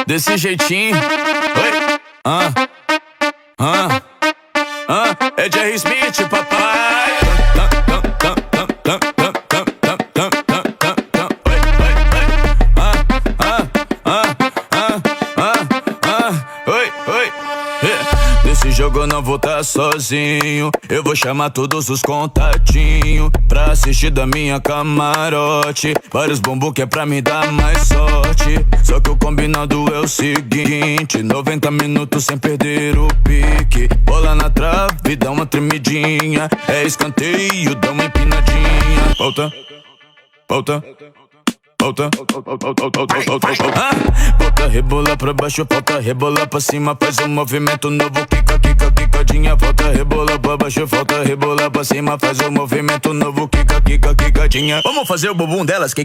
Desse jeitinho. Oi. É Jerry Smith, papai. Nesse jogo eu não vou tá sozinho. Eu vou chamar todos os contatinhos pra assistir da minha camarote. Vários bumbum que é pra me dar mais sorte. Só que o combinado é o seguinte: 90 minutos sem perder o pique. Bola na trave, dá uma tremidinha. É escanteio, dá uma empinadinha. Volta, volta, volta, volta, rebola pra baixo, volta, rebola pra cima. Faz um movimento novo, quica, quica, quicadinha. Volta, rebola pra baixo, volta, rebola pra cima. Faz um movimento novo, quica, quica, quicadinha. Vamos fazer o bumbum delas, quica.